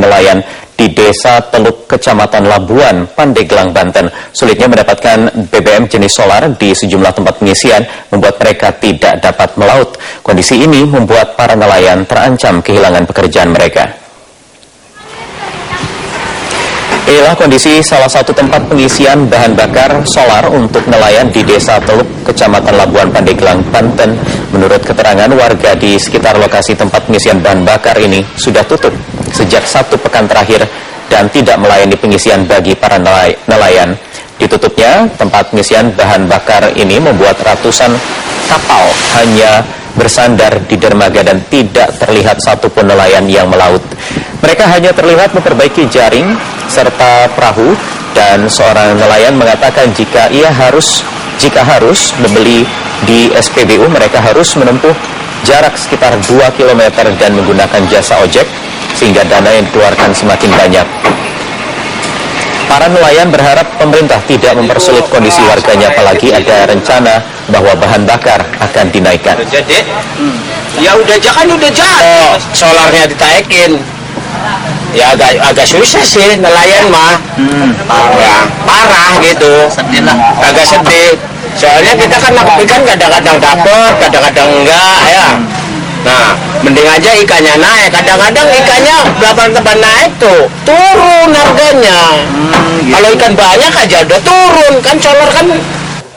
nelayan di Desa Teluk, Kecamatan Labuan, Pandeglang, Banten. Sulitnya mendapatkan BBM jenis solar di sejumlah tempat pengisian membuat mereka tidak dapat melaut. Kondisi ini membuat para nelayan terancam kehilangan pekerjaan mereka. Inilah kondisi salah satu tempat pengisian bahan bakar solar untuk nelayan di Desa Teluk, Kecamatan Labuan, Pandeglang, Banten. Menurut keterangan warga di sekitar lokasi tempat pengisian bahan bakar ini sudah tutup sejak 1 pekan terakhir dan tidak melayani pengisian bagi para nelayan. Ditutupnya tempat pengisian bahan bakar ini membuat ratusan kapal hanya bersandar di dermaga dan tidak terlihat satupun nelayan yang melaut. Mereka hanya terlihat memperbaiki jaring serta perahu, dan seorang nelayan mengatakan jika harus membeli di SPBU, mereka harus menempuh jarak sekitar 2 km dan menggunakan jasa ojek sehingga dana yang dikeluarkan semakin banyak. Para nelayan berharap pemerintah tidak mempersulit kondisi warganya, apalagi ada rencana bahwa bahan bakar akan dinaikkan. Ya udah jadi. Solarnya ditaikin. Ya agak susah sih nelayan mah. Parah gitu. Agak sedih. Soalnya kita kan ikan kadang-kadang dapet, kadang-kadang enggak ya. Nah, mending aja ikannya naik. Kadang-kadang ikannya berapa naik tuh, turun harganya. Kalau ikan banyak aja udah turun, kan solar kan.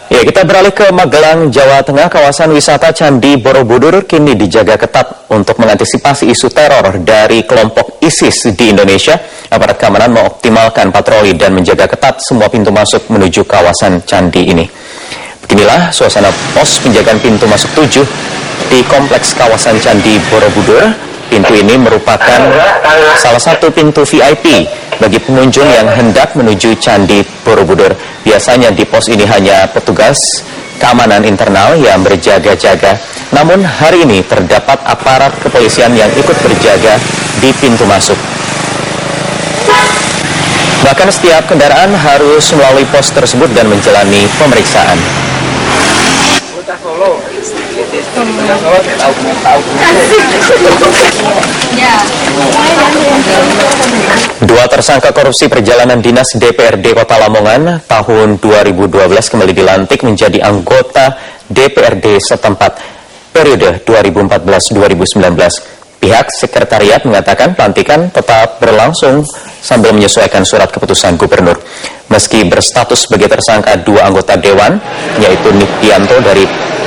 Ya, kita beralih ke Magelang, Jawa Tengah. Kawasan wisata Candi Borobudur kini dijaga ketat untuk mengantisipasi isu teror dari kelompok ISIS di Indonesia. Aparat keamanan mengoptimalkan patroli dan menjaga ketat semua pintu masuk menuju kawasan candi ini. Beginilah suasana pos penjagaan pintu masuk 7 di kompleks kawasan Candi Borobudur. Pintu ini merupakan salah satu pintu VIP bagi pengunjung yang hendak menuju Candi Borobudur. Biasanya di pos ini hanya petugas keamanan internal yang berjaga-jaga. Namun hari ini terdapat aparat kepolisian yang ikut berjaga di pintu masuk. Bahkan setiap kendaraan harus melalui pos tersebut dan menjalani pemeriksaan. Dua tersangka korupsi perjalanan dinas DPRD Kota Lamongan tahun 2012 kembali dilantik menjadi anggota DPRD setempat periode 2014-2019. Pihak sekretariat mengatakan pelantikan tetap berlangsung sambil menyesuaikan surat keputusan gubernur. Meski berstatus sebagai tersangka, dua anggota dewan, yaitu Niktianto dari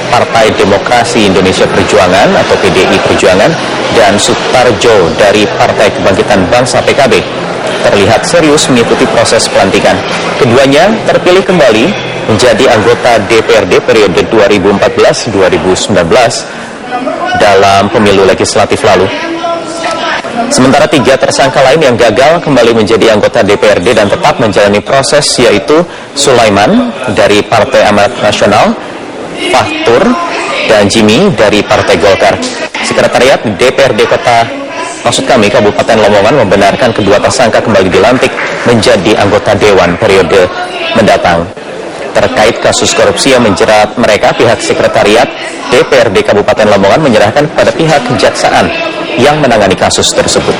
Partai Demokrasi Indonesia Perjuangan atau PDI Perjuangan dan Sutarjo dari Partai Kebangkitan Bangsa PKB, terlihat serius mengikuti proses pelantikan. Keduanya terpilih kembali menjadi anggota DPRD periode 2014-2019 dalam pemilu legislatif lalu. Sementara 3 tersangka lain yang gagal kembali menjadi anggota DPRD dan tetap menjalani proses, yaitu Sulaiman dari Partai Amanat Nasional, Fahtur, dan Jimmy dari Partai Golkar. Sekretariat DPRD Kabupaten Lamongan membenarkan kedua tersangka kembali dilantik menjadi anggota Dewan periode mendatang. Terkait kasus korupsi yang menjerat mereka, pihak sekretariat DPRD Kabupaten Lamongan menyerahkan kepada pihak kejaksaan yang menangani kasus tersebut.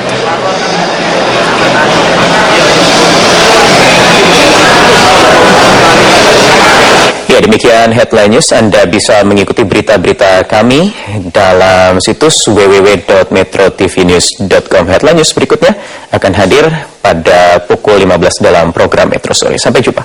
Ya, demikian Headline News. Anda bisa mengikuti berita-berita kami dalam situs www.metrotvnews.com. Headline News berikutnya akan hadir pada pukul 15 dalam program Metro Story. Sampai jumpa.